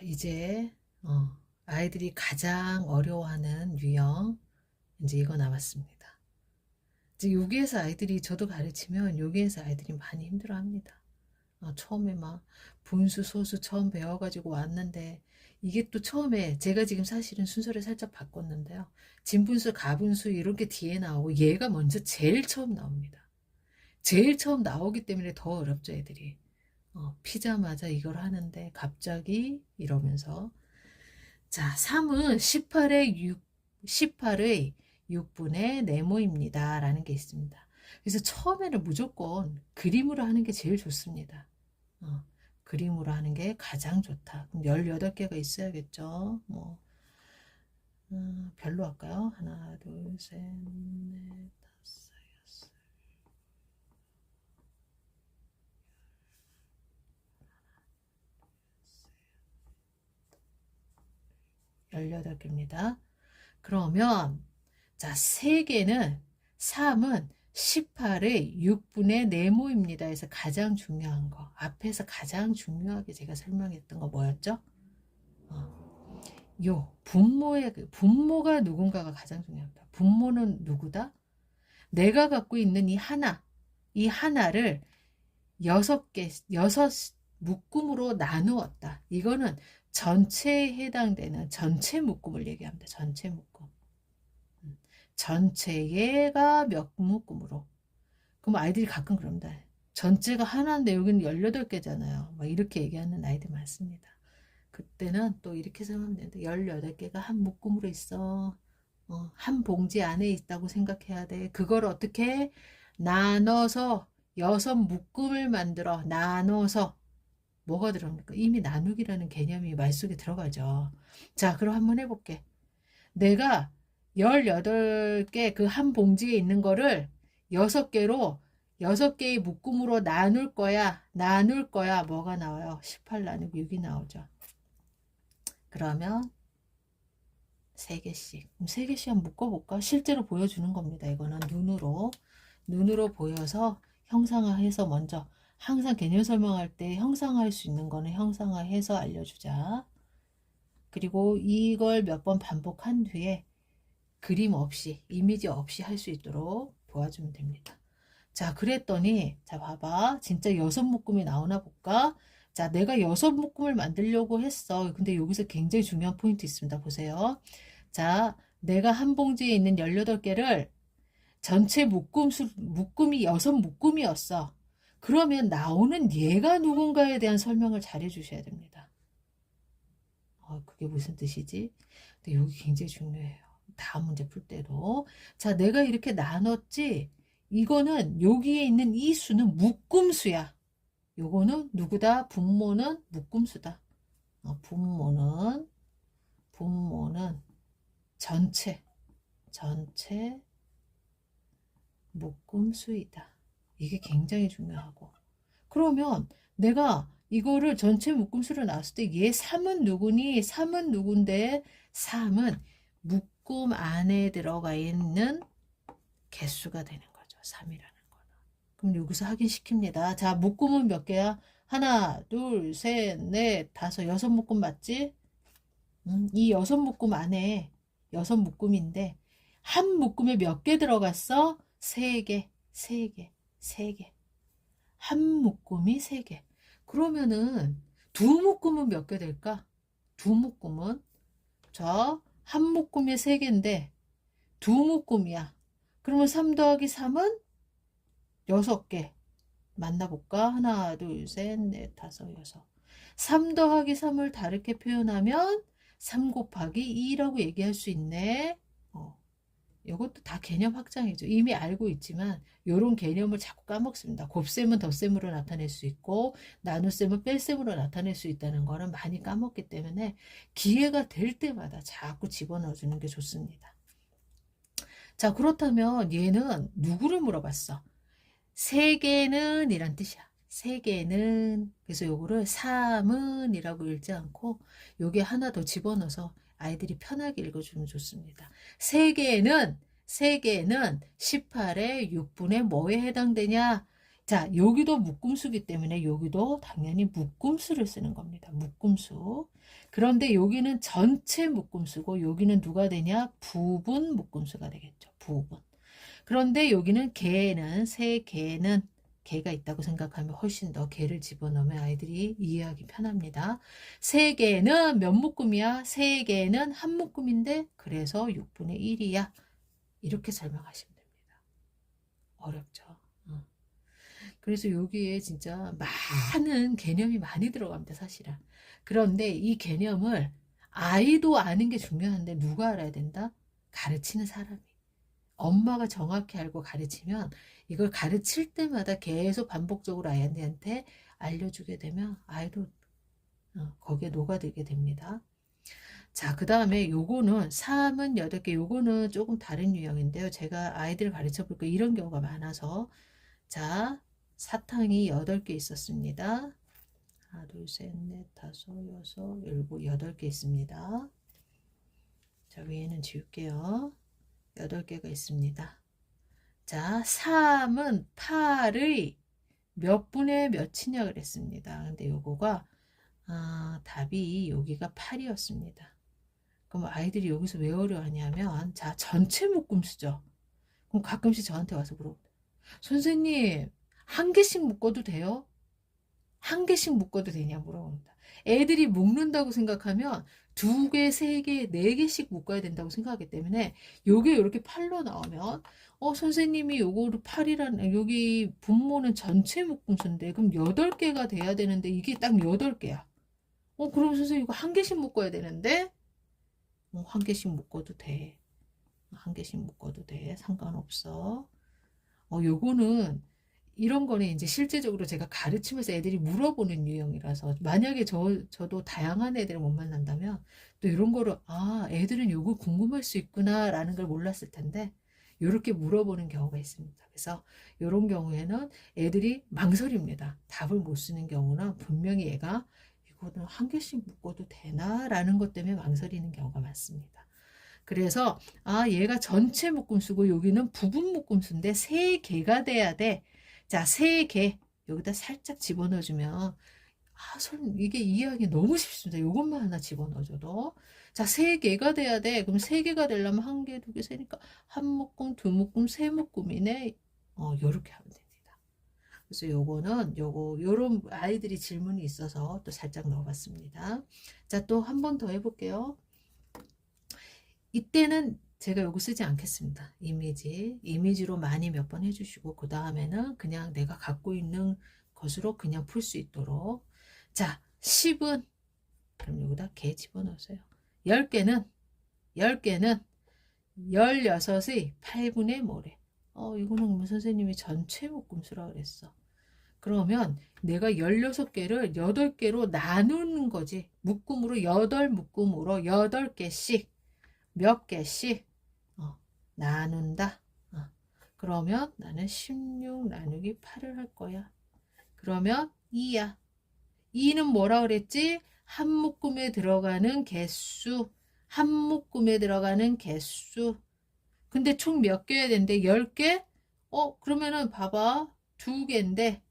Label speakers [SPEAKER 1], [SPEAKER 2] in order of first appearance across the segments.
[SPEAKER 1] 이제 아이들이 가장 어려워하는 유형 이제 이거 남았습니다. 이제 여기에서 아이들이 저도 가르치면 여기에서 아이들이 많이 힘들어합니다. 처음에 막 분수 소수 처음 배워가지고 왔는데 이게 또 처음에 제가 지금 사실은 순서를 살짝 바꿨는데요. 진분수 가분수 이런 게 뒤에 나오고 얘가 먼저 제일 처음 나옵니다. 제일 처음 나오기 때문에 더 어렵죠 애들이. 피자마자 이걸 하는데 갑자기 이러면서 자, 3은 18의 6분의 네모입니다. 라는 게 있습니다. 그래서 처음에는 무조건 그림으로 하는 게 제일 좋습니다. 그림으로 하는 게 가장 좋다. 그럼 18개가 있어야겠죠. 뭐, 별로 할까요? 하나, 둘, 셋, 넷, 다섯, 여섯. 18개입니다. 그러면 자, 3개는 3은 18의 6분의 네모입니다. 해서 가장 중요한 거. 앞에서 가장 중요하게 제가 설명했던 거 뭐였죠? 분모가 누군가가 가장 중요합니다. 분모는 누구다? 내가 갖고 있는 이 하나를 6개, 6 묶음으로 나누었다. 이거는 전체에 해당되는 전체 묶음을 얘기합니다. 전체 묶음. 전체가 몇 묶음으로. 그럼 아이들이 가끔 그럽니다. 전체가 하나인데 여기는 18개잖아요. 막 이렇게 얘기하는 아이들 많습니다. 그때는 또 이렇게 생각하면 되는데 18개가 한 묶음으로 있어. 한 봉지 안에 있다고 생각해야 돼. 그걸 어떻게 나눠서 6묶음을 만들어 나눠서 뭐가 들어갑니까? 이미 나누기라는 개념이 말속에 들어가죠. 자, 그럼 한번 해볼게. 내가 18개 그 한 봉지에 있는 거를 6개로 6개의 묶음으로 나눌 거야. 뭐가 나와요? 18 나누기 6이 나오죠. 그러면 3개씩. 그럼 3개씩 한번 묶어볼까? 실제로 보여주는 겁니다. 이거는 눈으로 보여서 형상화해서 먼저 항상 개념 설명할 때 형상화할 수 있는 거는 형상화해서 알려주자. 그리고 이걸 몇 번 반복한 뒤에 그림 없이 이미지 없이 할 수 있도록 도와주면 됩니다. 자, 그랬더니 자 봐봐. 진짜 6묶음이 나오나 볼까? 자, 내가 6묶음을 만들려고 했어. 근데 여기서 굉장히 중요한 포인트 있습니다. 보세요. 자, 내가 한 봉지에 있는 18개를 전체 묶음이 6묶음이었어. 그러면 나오는 얘가 누군가에 대한 설명을 잘 해주셔야 됩니다. 그게 무슨 뜻이지? 근데 여기 굉장히 중요해요. 다음 문제 풀 때도. 자, 내가 이렇게 나눴지? 이거는 여기에 있는 이 수는 묶음수야. 요거는 누구다? 분모는 묶음수다. 분모는 전체 묶음수이다. 이게 굉장히 중요하고. 그러면 내가 이거를 전체 묶음수로 나왔을 때 얘 3은 누구니? 3은 누군데? 3은 묶음 안에 들어가 있는 개수가 되는 거죠. 3이라는 거는. 그럼 여기서 확인시킵니다. 자, 묶음은 몇 개야? 하나, 둘, 셋, 넷, 다섯, 6묶음 맞지? 이 6묶음 안에 6묶음인데 한 묶음에 몇 개 들어갔어? 3개. 한 묶음이 3개. 그러면은 두 묶음은 몇 개 될까? 두 묶음은 자, 한 묶음이 3개인데 두 묶음이야. 그러면 3 더하기 3은 6개. 만나볼까? 하나, 둘, 셋, 넷, 다섯, 여섯. 3 더하기 3을 다르게 표현하면 3 곱하기 2라고 얘기할 수 있네. 이것도 다 개념 확장이죠. 이미 알고 있지만 이런 개념을 자꾸 까먹습니다. 곱셈은 덧셈으로 나타낼 수 있고 나눗셈은 뺄셈으로 나타낼 수 있다는 거는 많이 까먹기 때문에 기회가 될 때마다 자꾸 집어넣어주는 게 좋습니다. 자, 그렇다면 얘는 누구를 물어봤어? 3개는 이란 뜻이야. 3개는 그래서 요거를 3은 이라고 읽지 않고 요게 하나 더 집어넣어서 아이들이 편하게 읽어주면 좋습니다. 3개는 18의 6분의 뭐에 해당되냐? 자, 여기도 묶음수기 때문에 여기도 당연히 묶음수를 쓰는 겁니다. 묶음수. 그런데 여기는 전체 묶음수고 여기는 누가 되냐? 부분 묶음수가 되겠죠. 부분. 그런데 여기는 개는 세 개는 개가 있다고 생각하면 훨씬 더 개를 집어넣으면 아이들이 이해하기 편합니다. 세 개는 몇 묶음이야? 세 개는 한 묶음인데 그래서 6분의 1이야. 이렇게 설명하시면 됩니다. 어렵죠. 그래서 여기에 진짜 많은 개념이 많이 들어갑니다, 사실은. 그런데 이 개념을 아이도 아는 게 중요한데 누가 알아야 된다? 가르치는 사람이. 엄마가 정확히 알고 가르치면 이걸 가르칠 때마다 계속 반복적으로 아이한테 알려주게 되면 아이도 거기에 녹아들게 됩니다. 자, 그 다음에 요거는 3은 8개, 요거는 조금 다른 유형인데요. 제가 아이들 가르쳐 볼까 이런 경우가 많아서. 자, 사탕이 8개 있었습니다. 하나, 둘, 셋, 넷, 다섯, 여섯, 일곱, 8개 있습니다. 자, 위에는 지울게요. 8개가 있습니다. 자, 3은 8의 몇 분의 몇이냐 그랬습니다. 근데 요거가 답이 여기가 8이었습니다. 그럼 아이들이 여기서 왜 어려워하냐면 자, 전체 묶음수죠. 그럼 가끔씩 저한테 와서 물어봅니다. 선생님, 한 개씩 묶어도 돼요? 한 개씩 묶어도 되냐 물어봅니다. 애들이 묶는다고 생각하면 2개, 3개, 4개씩 묶어야 된다고 생각하기 때문에 요게 이렇게 8로 나오면 선생님이 요거를 8이라는 여기 분모는 전체 묶음수인데 그럼 8개가 돼야 되는데 이게 딱 8개야. 그럼 선생님 이거 한 개씩 묶어야 되는데 한 개씩 묶어도 돼. 한 개씩 묶어도 돼. 상관없어. 요거는 이런 거는 이제 실제적으로 제가 가르치면서 애들이 물어보는 유형이라서 만약에 저도 다양한 애들을 못 만난다면 또 이런 거를 애들은 요거 궁금할 수 있구나 라는 걸 몰랐을 텐데 이렇게 물어보는 경우가 있습니다. 그래서 이런 경우에는 애들이 망설입니다. 답을 못 쓰는 경우는 분명히 얘가 이거는 한 개씩 묶어도 되나 라는 것 때문에 망설이는 경우가 많습니다. 그래서 얘가 전체 묶음수고 여기는 부분 묶음수인데 3개가 돼야 돼. 자, 3개 여기다 살짝 집어넣어주면 이게 이해하기 너무 쉽습니다. 이것만 하나 집어넣어줘도 자, 3개가 돼야 돼. 그럼 3개가 되려면 1개, 2개, 세니까 한 묶음, 두 묶음, 세 묶음이네. 요렇게 하면 됩니다. 그래서 요거는 요런 아이들이 질문이 있어서 또 살짝 넣어봤습니다. 자, 또 한 번 더 해볼게요. 이때는 제가 요거 쓰지 않겠습니다. 이미지로 많이 몇 번 해주시고 그 다음에는 그냥 내가 갖고 있는 것으로 그냥 풀 수 있도록. 자, 10은 그럼 여기다 개 집어넣으세요. 10개는 16의 8분의 뭐래. 이거는 선생님이 전체 묶음수라 그랬어. 그러면 내가 16개를 8개로 나누는 거지. 묶음으로 8묶음으로 8개씩 몇 개씩 나눈다. 그러면 나는 16 나누기 8을 할 거야. 그러면 2야. 2는 뭐라 그랬지? 한 묶음에 들어가는 개수. 한 묶음에 들어가는 개수. 근데 총 몇 개여야 되는데 10개? 그러면은 봐봐. 2개인데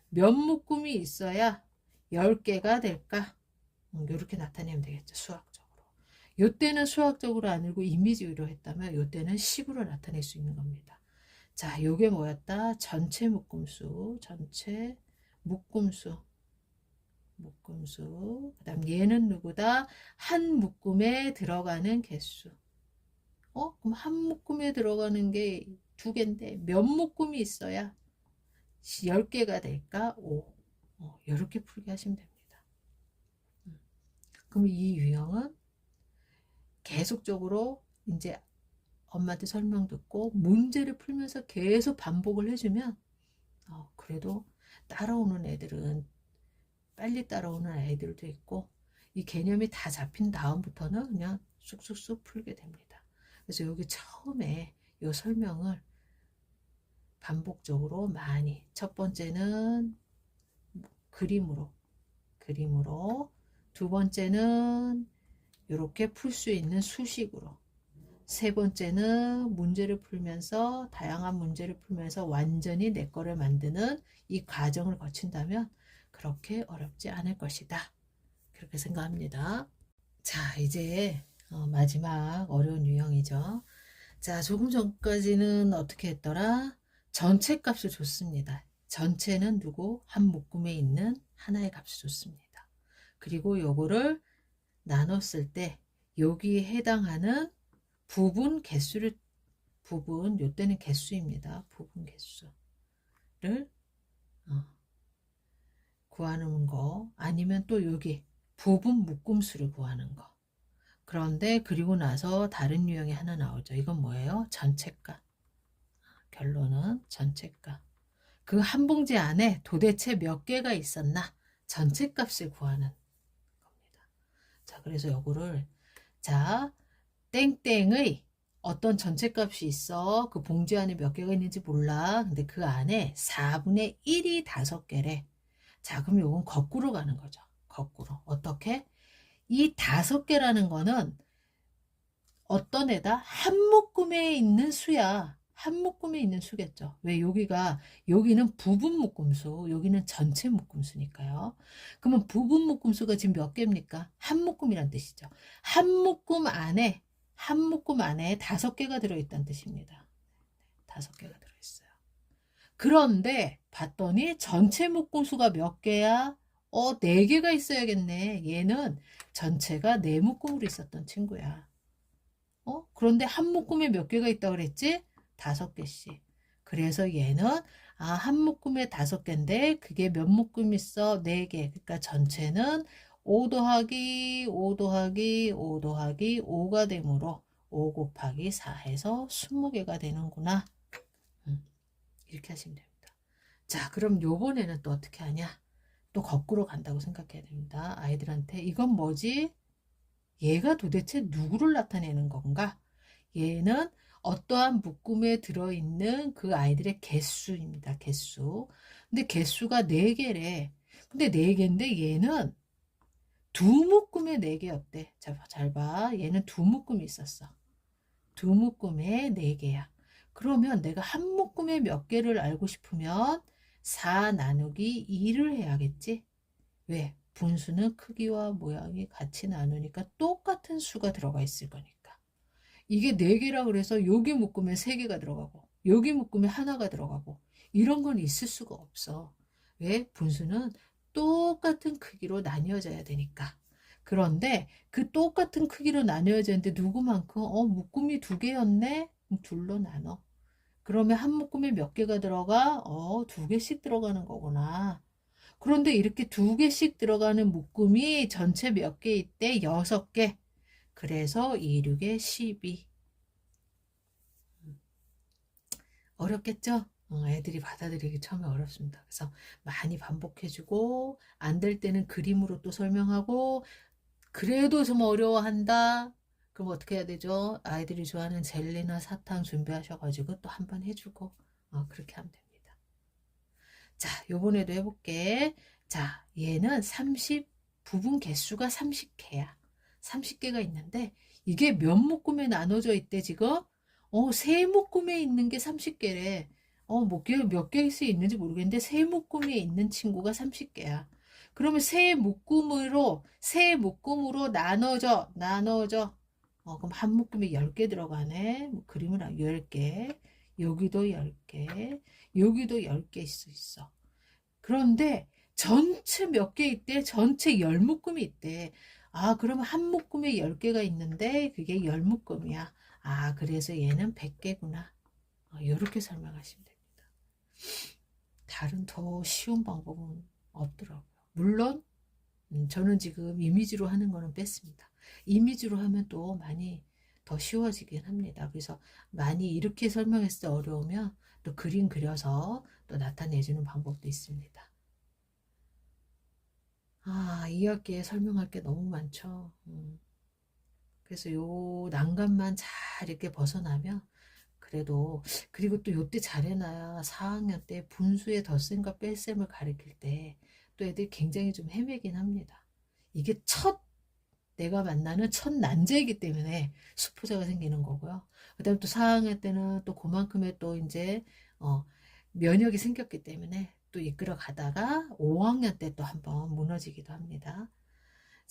[SPEAKER 1] 몇 묶음이 있어야 10개가 될까? 이렇게 나타내면 되겠죠. 수학적으로. 요때는 수학적으로 아니고 이미지로 했다면 요때는 식으로 나타낼 수 있는 겁니다. 자, 요게 뭐였다? 전체 묶음수. 전체 묶음수. 그 다음 얘는 누구다? 한 묶음에 들어가는 개수. 그럼 한 묶음에 들어가는 게 2개인데 몇 묶음이 있어야 10개가 될까? 5. 이렇게 풀게 하시면 됩니다. 그럼 이 유형은 계속적으로 이제 엄마한테 설명 듣고 문제를 풀면서 계속 반복을 해주면 그래도 따라오는 애들은 빨리 따라오는 아이들도 있고 이 개념이 다 잡힌 다음부터는 그냥 쑥쑥쑥 풀게 됩니다. 그래서 여기 처음에 이 설명을 반복적으로 많이 첫 번째는 그림으로 두 번째는 이렇게 풀 수 있는 수식으로 세 번째는 문제를 풀면서 다양한 문제를 풀면서 완전히 내 거를 만드는 이 과정을 거친다면 그렇게 어렵지 않을 것이다. 그렇게 생각합니다. 자, 이제 마지막 어려운 유형이죠. 자, 조금 전까지는 어떻게 했더라? 전체 값을 줬습니다. 전체는 누구? 한 묶음에 있는 하나의 값을 줬습니다. 그리고 요거를 나눴을 때 여기에 해당하는 부분 개수를 요때는 개수입니다. 부분 개수를 구하는 거, 아니면 또 여기 부분 묶음수를 구하는 거. 그런데 그리고 나서 다른 유형이 하나 나오죠. 이건 뭐예요? 전체가. 결론은 전체가. 그 한 봉지 안에 도대체 몇 개가 있었나? 전체 값을 구하는 겁니다. 자, 그래서 요거를, 자, 땡땡의 어떤 전체 값이 있어. 그 봉지 안에 몇 개가 있는지 몰라. 근데 그 안에 4분의 1이 5개래. 자, 그럼 요건 거꾸로 가는 거죠. 거꾸로. 어떻게? 이 5개라는 거는 어떤 애다? 한 묶음에 있는 수야. 한 묶음에 있는 수겠죠. 왜 여기는 부분 묶음수, 여기는 전체 묶음수니까요. 그러면 부분 묶음수가 지금 몇 개입니까? 한 묶음이란 뜻이죠. 한 묶음 안에 5개가 들어있다는 뜻입니다. 5개가 들어있어요. 그런데 봤더니 전체 묶음수가 몇 개야? 4개가 있어야겠네. 얘는 전체가 4묶음으로 있었던 친구야. 그런데 한 묶음에 몇 개가 있다고 그랬지? 5개씩. 그래서 얘는 한 묶음에 5개인데 그게 몇 묶음 있어? 4개. 그러니까 전체는 5 더하기 5 더하기 5 더하기 5가 되므로 5 곱하기 4 해서 20개가 되는구나. 이렇게 하시면 됩니다. 자, 그럼 요번에는 또 어떻게 하냐? 또 거꾸로 간다고 생각해야 됩니다. 아이들한테 이건 뭐지? 얘가 도대체 누구를 나타내는 건가? 얘는 어떠한 묶음에 들어있는 그 아이들의 개수입니다. 개수. 근데 개수가 4개래. 근데 4개인데 얘는 두 묶음에 4개였대. 자, 잘 봐. 얘는 두 묶음이 있었어. 두 묶음에 4개야. 그러면 내가 한 묶음에 몇 개를 알고 싶으면 4 나누기 2를 해야겠지? 왜? 분수는 크기와 모양이 같이 나누니까 똑같은 수가 들어가 있을 거니까. 이게 4개라 그래서 여기 묶으면 3개가 들어가고 여기 묶으면 하나가 들어가고 이런 건 있을 수가 없어. 왜? 분수는 똑같은 크기로 나뉘어져야 되니까. 그런데 그 똑같은 크기로 나뉘어졌는데 누구만큼? 묶음이 2개였네? 둘로 나눠. 그러면 한 묶음에 몇 개가 들어가? 2개씩 들어가는 거구나. 그런데 이렇게 2개씩 들어가는 묶음이 전체 몇 개 있대? 6개. 그래서 2, 6에 12. 어렵겠죠? 애들이 받아들이기 처음에 어렵습니다. 그래서 많이 반복해주고 안 될 때는 그림으로 또 설명하고 그래도 좀 어려워한다. 그럼 어떻게 해야 되죠? 아이들이 좋아하는 젤리나 사탕 준비하셔가지고 또 한 번 해주고 그렇게 하면 됩니다. 자, 요번에도 해볼게. 자, 얘는 부분 개수가 30개야. 30개가 있는데 이게 몇 묶음에 나눠져 있대 지금? 세 묶음에 있는 게 30개래. 몇 개씩 있는지 모르겠는데 세 묶음에 있는 친구가 30개야. 그러면 세 묶음으로 나눠져. 그럼 한 묶음에 10개 들어가네. 그림을 10개. 여기도 10개. 여기도 10개 있어. 그런데 전체 몇 개 있대? 전체 10묶음이 있대. 그러면 한 묶음에 10개가 있는데 그게 10묶음이야. 그래서 얘는 100개구나. 이렇게 설명하시면 됩니다. 다른 더 쉬운 방법은 없더라고요. 물론 저는 지금 이미지로 하는 거는 뺐습니다. 이미지로 하면 또 많이 더 쉬워지긴 합니다. 그래서 많이 이렇게 설명했을 때 어려우면 또 그림 그려서 또 나타내주는 방법도 있습니다. 이 학기에 설명할 게 너무 많죠. 그래서 요 난간만 잘 이렇게 벗어나면 그래도 그리고 또 요때 잘 해놔야 4학년 때 분수의 덧셈과 뺄셈을 가르칠 때 또 애들이 굉장히 좀 헤매긴 합니다. 이게 내가 만나는 첫 난제이기 때문에 수포자가 생기는 거고요. 그 다음에 또 4학년 때는 또 그만큼의 또 이제 면역이 생겼기 때문에 또 이끌어 가다가 5학년 때 또 한번 무너지기도 합니다.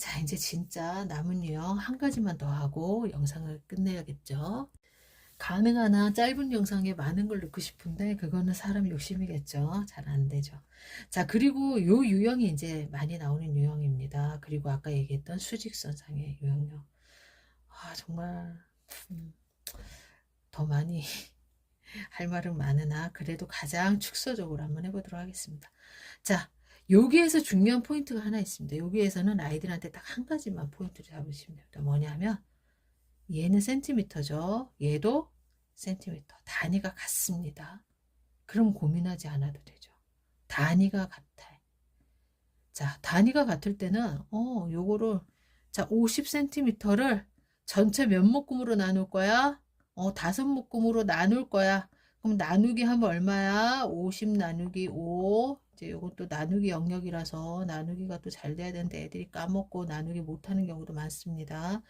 [SPEAKER 1] 자, 이제 진짜 남은 유형 한 가지만 더 하고 영상을 끝내야겠죠. 가능한 한 짧은 영상에 많은 걸 넣고 싶은데 그거는 사람 욕심이겠죠. 잘 안 되죠. 자, 그리고 요 유형이 이제 많이 나오는 유형입니다. 그리고 아까 얘기했던 수직선상의 유형요. 아, 정말 더 많이 할 말은 많으나 그래도 가장 축소적으로 한번 해보도록 하겠습니다. 자, 여기에서 중요한 포인트가 하나 있습니다. 여기에서는 아이들한테 딱 한 가지만 포인트를 잡으시면 됩니다. 뭐냐면 얘는 센티미터죠. 얘도 센티미터. 단위가 같습니다. 그럼 고민하지 않아도 되죠. 단위가 같아. 자, 단위가 같을 때는 요거를 자, 50cm를 전체 몇 묶음으로 나눌 거야? 5묶음으로 나눌 거야. 그럼 나누기 하면 얼마야? 50 나누기 5. 이제 요것도 나누기 영역이라서 나누기가 또 잘 돼야 되는데 애들이 까먹고 나누기 못하는 경우도 많습니다.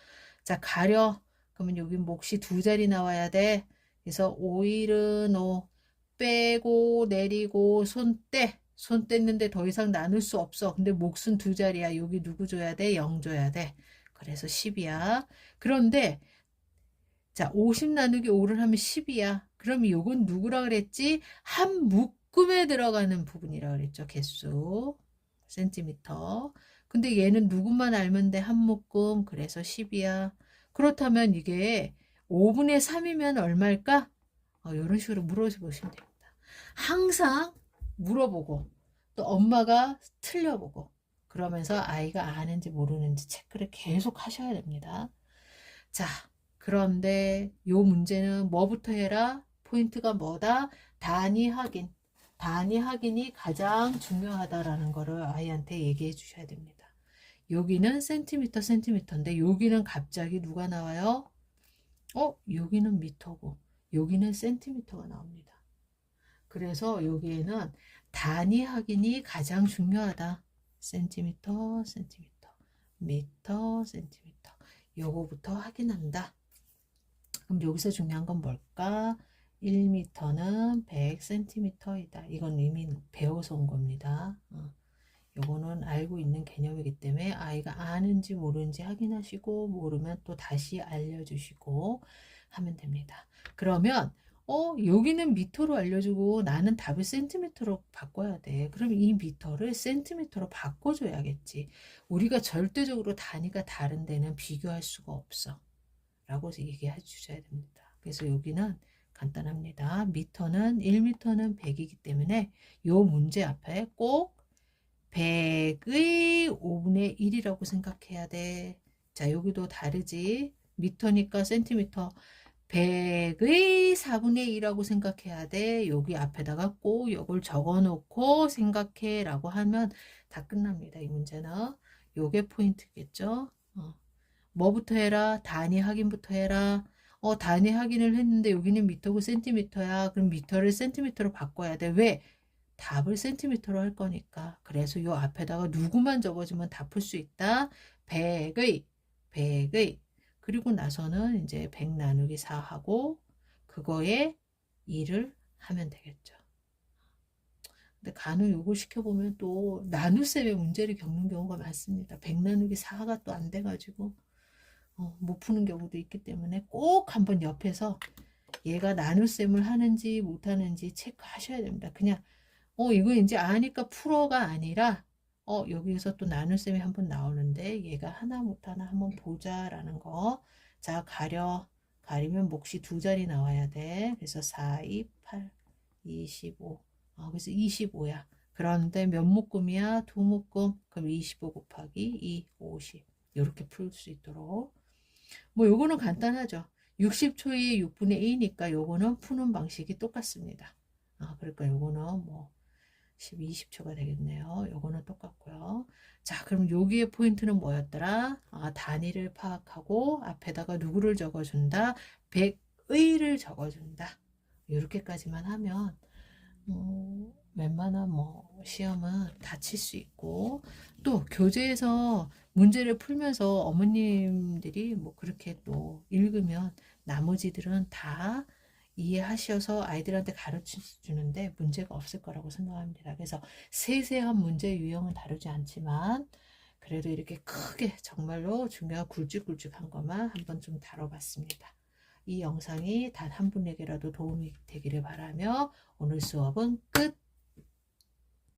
[SPEAKER 1] 자, 가려. 그러면 여기 몫이 두 자리 나와야 돼. 그래서 5일은 5 빼고 내리고 손 떼. 손 뗐는데 더 이상 나눌 수 없어. 근데 몫은 두 자리야. 여기 누구 줘야 돼? 0 줘야 돼. 그래서 10이야. 그런데 자, 50 나누기 5를 하면 10이야. 그럼 요건 누구라 그랬지? 한 묶음에 들어가는 부분이라 그랬죠. 개수. 센티미터. 근데 얘는 누구만 알면 돼? 한 묶음. 그래서 10이야. 그렇다면 이게 5분의 3이면 얼마일까? 이런 식으로 물어보시면 됩니다. 항상 물어보고 또 엄마가 틀려보고 그러면서 아이가 아는지 모르는지 체크를 계속 하셔야 됩니다. 자, 그런데 요 문제는 뭐부터 해라? 포인트가 뭐다? 단위 확인. 단위 확인이 가장 중요하다라는 거를 아이한테 얘기해 주셔야 됩니다. 여기는 센티미터인데 여기는 갑자기 누가 나와요? 여기는 미터고 여기는 센티미터가 나옵니다. 그래서 여기에는 단위 확인이 가장 중요하다. 센티미터, 미터, 센티미터. 요거부터 확인한다. 그럼 여기서 중요한 건 뭘까? 1m는 100cm이다. 이건 이미 배워서 온 겁니다. 요거는 알고 있는 개념이기 때문에 아이가 아는지 모르는지 확인하시고 모르면 또 다시 알려주시고 하면 됩니다. 그러면 여기는 미터로 알려주고 나는 답을 센티미터로 바꿔야 돼. 그럼 이 미터를 센티미터로 바꿔줘야겠지. 우리가 절대적으로 단위가 다른 데는 비교할 수가 없어. 라고 얘기해 주셔야 됩니다. 그래서 여기는 간단합니다. 미터는 1m는 100이기 때문에 요 문제 앞에 꼭 100의 5분의 1이라고 생각해야 돼. 자, 여기도 다르지. 미터니까 센티미터. 100의 4분의 1이라고 생각해야 돼. 여기 앞에다가 꼭 이걸 적어 놓고 생각해 라고 하면 다 끝납니다. 이 문제는. 요게 포인트겠죠. 뭐부터 해라? 단위 확인부터 해라. 단위 확인을 했는데 여기는 미터고 센티미터야. 그럼 미터를 센티미터로 바꿔야 돼. 왜? 답을 센티미터로 할 거니까. 그래서 요 앞에다가 누구만 적어주면 다 풀 수 있다. 100의. 그리고 나서는 이제 100 나누기 4 하고 그거에 2를 하면 되겠죠. 근데 간혹 요거 시켜보면 또 나눗셈의 문제를 겪는 경우가 많습니다. 100 나누기 4가 또 안 돼가지고 못 푸는 경우도 있기 때문에 꼭 한번 옆에서 얘가 나눗셈을 하는지 못하는지 체크하셔야 됩니다. 그냥 이거 이제 아니까 풀어가 아니라 여기에서 또 나눗셈이 한번 나오는데 얘가 하나 못하나 한번 보자라는 거. 자, 가리면 몫이 두 자리 나와야 돼. 그래서 4, 2, 8, 25. 그래서 25야. 그런데 몇 묶음이야? 두 묶음. 그럼 25 곱하기 2, 50. 이렇게 풀 수 있도록. 뭐 요거는 간단하죠. 60초에 6분의 2니까 요거는 푸는 방식이 똑같습니다. 그러니까 요거는 뭐 20초가 되겠네요. 요거는 똑같고요. 자, 그럼 여기에 포인트는 뭐였더라? 단위를 파악하고 앞에다가 누구를 적어준다? 100의를 적어준다. 이렇게까지만 하면 웬만한 시험은 다 칠 수 있고 또 교재에서 문제를 풀면서 어머님들이 그렇게 또 읽으면 나머지들은 다 이해하셔서 아이들한테 가르쳐 주는데 문제가 없을 거라고 생각합니다. 그래서 세세한 문제 유형은 다루지 않지만 그래도 이렇게 크게 정말로 중요한 굵직굵직한 것만 한번 좀 다뤄봤습니다. 이 영상이 단 한 분에게라도 도움이 되기를 바라며 오늘 수업은 끝!